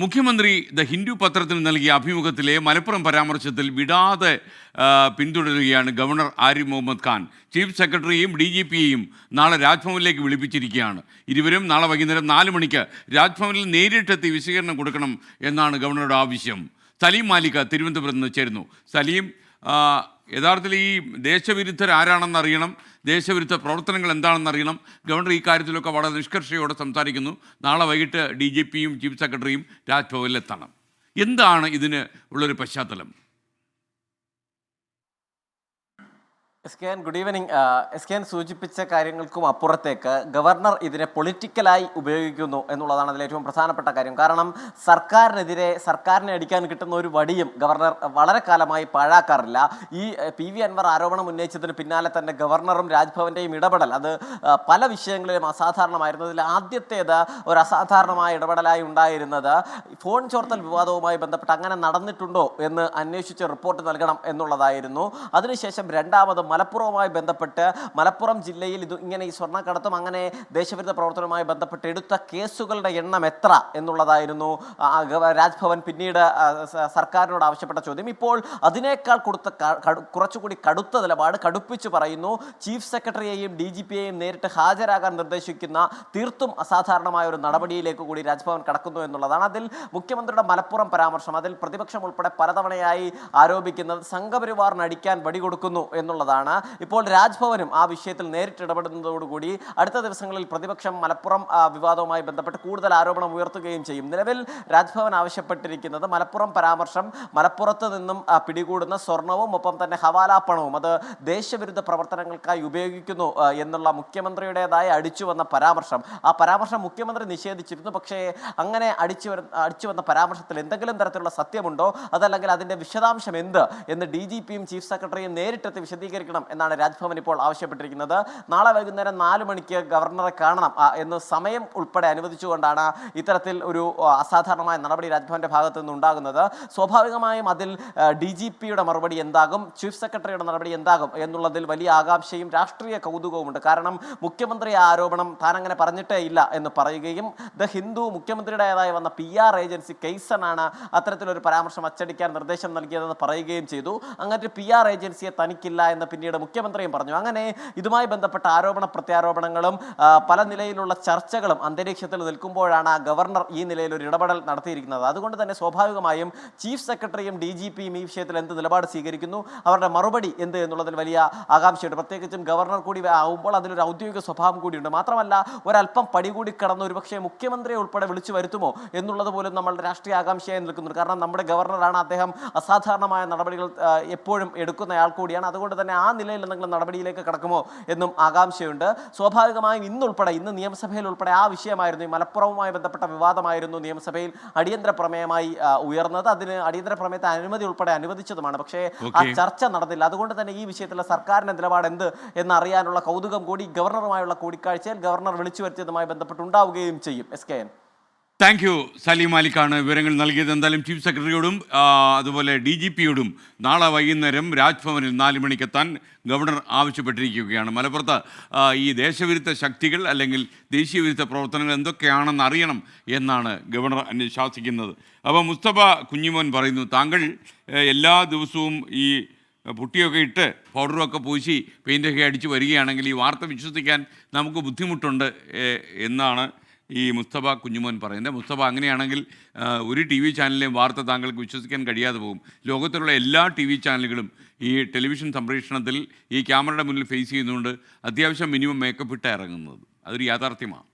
മുഖ്യമന്ത്രി ദ ഹിന്ദു പത്രത്തിന് നൽകിയ അഭിമുഖത്തിലെ മലപ്പുറം പരാമർശത്തിൽ വിടാതെ പിന്തുടരുകയാണ് ഗവർണർ ആരിഫ് മുഹമ്മദ് ഖാൻ. ചീഫ് സെക്രട്ടറിയെയും DGPയെയും നാളെ രാജ്ഭവനിലേക്ക് വിളിപ്പിച്ചിരിക്കുകയാണ്. ഇരുവരും നാളെ വൈകുന്നേരം 4 മണിക്ക് രാജ്ഭവനിൽ നേരിട്ടെത്തി വിശദീകരണം കൊടുക്കണം എന്നാണ് ഗവർണറുടെ ആവശ്യം. സലീം മാലിക് തിരുവനന്തപുരത്ത് നിന്ന് ചേരുന്നു. സലീം, യഥാർത്ഥത്തിൽ ഈ ദേശവിരുദ്ധർ ആരാണെന്ന് അറിയണം, ദേശവിരുദ്ധ പ്രവർത്തനങ്ങൾ എന്താണെന്ന് അറിയണം. ഗവർണർ ഈ കാര്യത്തിലൊക്കെ വളരെ നിഷ്കർഷയോടെ സംസാരിക്കുന്നു. നാളെ വൈകിട്ട് DGPയും ചീഫ് സെക്രട്ടറിയും രാജ്ഭവനിലെത്തണം. എന്താണ് ഇതിന് ഉള്ളൊരു പശ്ചാത്തലം? Good evening. സൂചിപ്പിച്ച കാര്യങ്ങൾക്കും അപ്പുറത്തേക്ക് ഗവർണർ ഇതിനെ പൊളിറ്റിക്കലായി ഉപയോഗിക്കുന്നു എന്നുള്ളതാണ് അതിൽ ഏറ്റവും പ്രധാനപ്പെട്ട കാര്യം. കാരണം സർക്കാരിനെ അടിക്കാൻ കിട്ടുന്ന ഒരു വടിയും ഗവർണർ വളരെ കാലമായി പാഴാക്കാറില്ല. ഈ PV അൻവർ ആരോപണം ഉന്നയിച്ചതിന് പിന്നാലെ തന്നെ ഗവർണറും രാജ്ഭവന്റെയും ഇടപെടൽ അത് പല വിഷയങ്ങളിലും അസാധാരണമായിരുന്നു. അതിൽ ആദ്യത്തേത് ഒരു അസാധാരണമായ ഇടപെടലായി ഉണ്ടായിരുന്നത് ഫോൺ ചോർത്തൽ വിവാദവുമായി ബന്ധപ്പെട്ട് അങ്ങനെ നടന്നിട്ടുണ്ടോ എന്ന് അന്വേഷിച്ച് റിപ്പോർട്ട് നൽകണം എന്നുള്ളതായിരുന്നു. അതിനുശേഷം രണ്ടാമത് മലപ്പുറവുമായി ബന്ധപ്പെട്ട് മലപ്പുറം ജില്ലയിൽ ഇങ്ങനെ ഈ സ്വർണ്ണക്കടത്തും അങ്ങനെ ദേശവിരുദ്ധ പ്രവർത്തനവുമായി ബന്ധപ്പെട്ട് എടുത്ത കേസുകളുടെ എണ്ണം എത്ര എന്നുള്ളതായിരുന്നു രാജ്ഭവൻ പിന്നീട് സർക്കാരിനോട് ആവശ്യപ്പെട്ട ചോദ്യം. ഇപ്പോൾ അതിനേക്കാൾ കുറച്ചുകൂടി കടുത്ത നിലപാട് കടുപ്പിച്ച് പറയുന്നു. ചീഫ് സെക്രട്ടറിയെയും DGPയെയും നേരിട്ട് ഹാജരാകാൻ നിർദ്ദേശിക്കുന്ന തീർത്തും അസാധാരണമായ ഒരു നടപടിയിലേക്ക് കൂടി രാജ്ഭവൻ കടക്കുന്നു എന്നുള്ളതാണ്. അതിൽ മുഖ്യമന്ത്രിയുടെ മലപ്പുറം പരാമർശം, അതിൽ പ്രതിപക്ഷം ഉൾപ്പെടെ പലതവണയായി ആരോപിക്കുന്നത് സംഘപരിവാറിന് അടിക്കാൻ വടി കൊടുക്കുന്നു എന്നുള്ളതാണ്. ഇപ്പോൾ രാജ്ഭവനും ആ വിഷയത്തിൽ നേരിട്ട് ഇടപെടുന്നതോടുകൂടി അടുത്ത ദിവസങ്ങളിൽ പ്രതിപക്ഷം മലപ്പുറം വിവാദവുമായി ബന്ധപ്പെട്ട് കൂടുതൽ ആരോപണം ഉയർത്തുകയും ചെയ്യും. നിലവിൽ രാജ്ഭവൻ ആവശ്യപ്പെട്ടിരിക്കുന്നത് മലപ്പുറം പരാമർശം മലപ്പുറത്ത് നിന്നും പിടികൂടുന്ന സ്വർണവും ഒപ്പം തന്നെ ഹവാല പണവും അത് ദേശവിരുദ്ധ പ്രവർത്തനങ്ങൾക്കായി ഉപയോഗിക്കുന്നു എന്നുള്ള മുഖ്യമന്ത്രിയുടേതായ അടിച്ചു വന്ന പരാമർശം, ആ പരാമർശം മുഖ്യമന്ത്രി നിഷേധിച്ചിരുന്നു. പക്ഷേ അങ്ങനെ അടിച്ചു വന്ന പരാമർശത്തിൽ എന്തെങ്കിലും തരത്തിലുള്ള സത്യമുണ്ടോ, അതല്ലെങ്കിൽ അതിൻ്റെ വിശദാംശം എന്ത് എന്ന് DGPയും ചീഫ് സെക്രട്ടറിയും നേരിട്ടെത്തി വിശദീകരിക്കണം എന്നാണ് രാജ്ഭവൻ ഇപ്പോൾ ആവശ്യപ്പെട്ടിരിക്കുന്നത്. നാളെ വൈകുന്നേരം 4 മണിക്ക് ഗവർണറെ കാണണം എന്ന് സമയം ഉൾപ്പെടെ അനുവദിച്ചുകൊണ്ടാണ് ഇത്തരത്തിൽ ഒരു അസാധാരണമായ നടപടി രാജ്ഭവന്റെ ഭാഗത്തു നിന്ന് ഉണ്ടാകുന്നത്. സ്വാഭാവികമായും അതിൽ DGPയുടെ മറുപടി എന്താകും, ചീഫ് സെക്രട്ടറിയുടെ നടപടി എന്താകും എന്നുള്ളതിൽ വലിയ ആകാംക്ഷയും രാഷ്ട്രീയ കൗതുകവുമുണ്ട്. കാരണം മുഖ്യമന്ത്രി ആരോപണം താൻ അങ്ങനെ പറഞ്ഞിട്ടേ ഇല്ല എന്ന് പറയുകയും ദ ഹിന്ദു മുഖ്യമന്ത്രിയുടേതായി വന്ന PR ഏജൻസി കെയ്സനാണ് അത്തരത്തിലൊരു പരാമർശം അച്ചടിക്കാൻ നിർദ്ദേശം നൽകിയതെന്ന് പറയുകയും ചെയ്തു. അങ്ങനത്തെ PR ഏജൻസിയെ തനിക്കില്ല എന്ന് പിന്നീട് മുഖ്യമന്ത്രിയും പറഞ്ഞു. അങ്ങനെ ഇതുമായി ബന്ധപ്പെട്ട ആരോപണ പ്രത്യാരോപണങ്ങളും പല നിലയിലുള്ള ചർച്ചകളും അന്തരീക്ഷത്തിൽ നിൽക്കുമ്പോഴാണ് ഗവർണർ ഈ നിലയിൽ ഒരു ഇടപെടൽ നടത്തിയിരിക്കുന്നത്. അതുകൊണ്ട് തന്നെ സ്വാഭാവികമായും ചീഫ് സെക്രട്ടറിയും DGPയും ഈ വിഷയത്തിൽ എന്ത് നിലപാട് സ്വീകരിക്കുന്നു, അവരുടെ മറുപടി എന്ത് എന്നുള്ളതിൽ വലിയ ആകാംക്ഷയുണ്ട്. പ്രത്യേകിച്ചും ഗവർണർ കൂടി ആവുമ്പോൾ അതിലൊരു ഔദ്യോഗിക സ്വഭാവം കൂടിയുണ്ട്. മാത്രമല്ല ഒരല്പം പടി കൂടി കടന്ന് ഒരുപക്ഷെ മുഖ്യമന്ത്രിയെ ഉൾപ്പെടെ വിളിച്ചു വരുത്തുമോ എന്നുള്ളത് പോലും നമ്മളുടെ രാഷ്ട്രീയ ആകാംക്ഷയായി നിൽക്കുന്നുണ്ട്. കാരണം നമ്മുടെ ഗവർണറാണ്, അദ്ദേഹം അസാധാരണമായ നടപടികൾ എപ്പോഴും എടുക്കുന്നയാൾ കൂടിയാണ്. അതുകൊണ്ട് തന്നെ ആ നിലയിൽ എന്തെങ്കിലും നടപടിയിലേക്ക് കടക്കുമോ എന്നും ആകാംക്ഷയുണ്ട്. സ്വാഭാവികമായും ഇന്ന് നിയമസഭയിൽ ഉൾപ്പെടെ ആ വിഷയമായിരുന്നു, ഈ മലപ്പുറവുമായി ബന്ധപ്പെട്ട വിവാദമായിരുന്നു നിയമസഭയിൽ അടിയന്തര പ്രമേയമായി ഉയർന്നത്. അതിന് അടിയന്തര പ്രമേയത്തെ അനുമതി ഉൾപ്പെടെ അനുവദിച്ചതുമാണ്. പക്ഷേ ആ ചർച്ച നടന്നില്ല. അതുകൊണ്ട് തന്നെ ഈ വിഷയത്തിലുള്ള സർക്കാരിന്റെ നിലപാട് എന്ത് എന്നറിയാനുള്ള കൗതുകം കൂടി ഗവർണറുമായുള്ള കൂടിക്കാഴ്ചയിൽ ഗവർണർ വിളിച്ചു വരുത്തിയതുമായി ബന്ധപ്പെട്ടുണ്ടാവുകയും ചെയ്യും. Thank you. സലീം മാലിക്കാണ് വിവരങ്ങൾ നൽകിയത്. എന്തായാലും ചീഫ് സെക്രട്ടറിയോടും അതുപോലെ DGPയോടും നാളെ വൈകുന്നേരം രാജ്ഭവനിൽ 4 മണിക്കെത്താൻ ഗവർണർ ആവശ്യപ്പെട്ടിരിക്കുകയാണ്. മലപ്പുറത്ത് ഈ ദേശവിരുദ്ധ ശക്തികൾ അല്ലെങ്കിൽ ദേശീയവിരുദ്ധ പ്രവർത്തനങ്ങൾ എന്തൊക്കെയാണെന്ന് അറിയണം എന്നാണ് ഗവർണർ ശാസിക്കുന്നത്. അപ്പോൾ മുസ്തഫ കുഞ്ഞിമോൻ പറയുന്നു, താങ്കൾ എല്ലാ ദിവസവും ഈ പുട്ടിയൊക്കെ ഇട്ട് പൗഡറൊക്കെ പൂശി പെയിൻ്റൊക്കെ അടിച്ച് വരികയാണെങ്കിൽ ഈ വാർത്ത വിശ്വസിക്കാൻ നമുക്ക് ബുദ്ധിമുട്ടുണ്ട് എന്നാണ് ഈ മുസ്തഫ കുഞ്ഞുമോൻ പറയുന്നത്. മുസ്തഫ, അങ്ങനെയാണെങ്കിൽ ഒരു TV ചാനലിലെയും വാർത്ത താങ്കൾക്ക് വിശ്വസിക്കാൻ കഴിയാതെ പോകും. ലോകത്തിലുള്ള എല്ലാ TV ചാനലുകളും ഈ ടെലിവിഷൻ സംപ്രേഷണത്തിൽ ഈ ക്യാമറയുടെ മുന്നിൽ ഫേസ് ചെയ്യുന്നതുകൊണ്ട് അത്യാവശ്യം മിനിമം മേക്കപ്പ് ഇട്ട് ഇറങ്ങുന്നത് അതൊരു യാഥാർത്ഥ്യമാണ്.